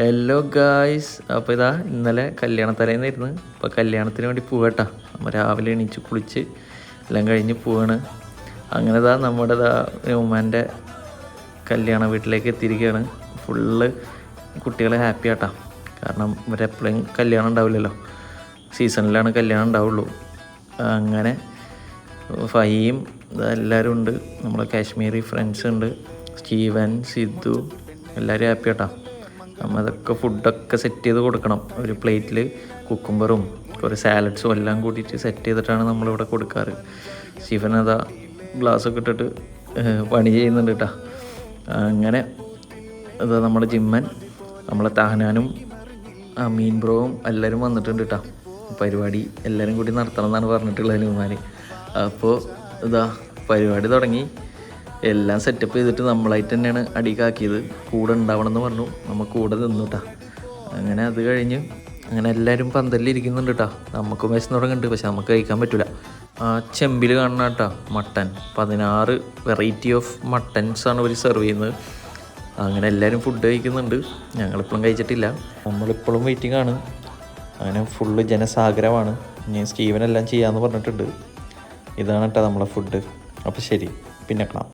Hello guys, അപ്പോൾ ഇതാ ഇന്നലെ കല്യാണത്തലേന്നായിരുന്നു. അപ്പോൾ കല്യാണത്തിന് വേണ്ടി പോകട്ടാ. നമ്മൾ രാവിലെ എണീച്ച് കുളിച്ച് എല്ലാം കഴിഞ്ഞ് പോവാണ്. അങ്ങനെ ഇതാ നമ്മുടെ ഉമ്മാൻ്റെ കല്യാണ വീട്ടിലേക്ക് എത്തിയിരിക്കുകയാണ്. ഫുള്ള് കുട്ടികളെ ഹാപ്പി ആട്ടാ. കാരണം ഇവരെപ്പോഴും കല്യാണം ഉണ്ടാവില്ലല്ലോ, സീസണിലാണ് കല്യാണം ഉണ്ടാവുള്ളൂ. അങ്ങനെ ഫൈയും എല്ലാവരും ഉണ്ട്. നമ്മളെ കാശ്മീരി ഫ്രണ്ട്സ് ഉണ്ട്, സ്റ്റീവൻ, സിദ്ധു, എല്ലാവരും ഹാപ്പി ആട്ടാ. നമ്മൾ അതൊക്കെ ഫുഡൊക്കെ സെറ്റ് ചെയ്ത് കൊടുക്കണം. ഒരു പ്ലേറ്റിൽ കുക്കുംബറും കുറേ സാലഡ്സും എല്ലാം കൂട്ടിയിട്ട് സെറ്റ് ചെയ്തിട്ടാണ് നമ്മളിവിടെ കൊടുക്കാറ്. സ്റ്റീഫൻ അതാ ഗ്ലാസ്സൊക്കെ ഇട്ടിട്ട് പണി ചെയ്യുന്നുണ്ട് കേട്ടോ. അങ്ങനെ അതാ നമ്മുടെ ജിമ്മൻ, നമ്മളെ താഹനാനും അമീൻ ബ്രോവും എല്ലാവരും വന്നിട്ടുണ്ട് കേട്ടോ. പരിപാടി എല്ലാവരും കൂടി നടത്തണം എന്നാണ് പറഞ്ഞിട്ടുള്ളത് ഉമ്മാൻ. അപ്പോൾ ഇതാ പരിപാടി തുടങ്ങി. എല്ലാം സെറ്റപ്പ് ചെയ്തിട്ട് നമ്മളായിട്ട് തന്നെയാണ് അടിക്കാക്കിയത്. കൂടെ ഉണ്ടാവണം എന്ന് പറഞ്ഞു, നമ്മൾ കൂടെ നിന്നു കേട്ടോ. അങ്ങനെ അത് കഴിഞ്ഞ് അങ്ങനെ എല്ലാവരും പന്തലിരിക്കുന്നുണ്ട് കേട്ടോ. നമുക്കും വിശന്ന് തുടങ്ങുന്നുണ്ട്, പക്ഷെ നമുക്ക് കഴിക്കാൻ പറ്റില്ല. ആ ചെമ്പിൽ കാണുന്ന കേട്ടോ മട്ടൻ, 16 വെറൈറ്റി ഓഫ് മട്ടൻസാണ് അവർ സെർവ് ചെയ്യുന്നത്. അങ്ങനെ എല്ലാവരും ഫുഡ് കഴിക്കുന്നുണ്ട്. ഞങ്ങളിപ്പോഴും കഴിച്ചിട്ടില്ല, നമ്മളിപ്പോഴും വെയിറ്റിംഗ് ആണ്. അങ്ങനെ ഫുള്ള് ജനസാഗരമാണ്. ഇനി സ്റ്റീവനെല്ലാം ചെയ്യാമെന്ന് പറഞ്ഞിട്ടുണ്ട്. ഇതാണ് കേട്ടോ നമ്മളെ ഫുഡ്. അപ്പോൾ ശരി, പിന്നെ കാണാം.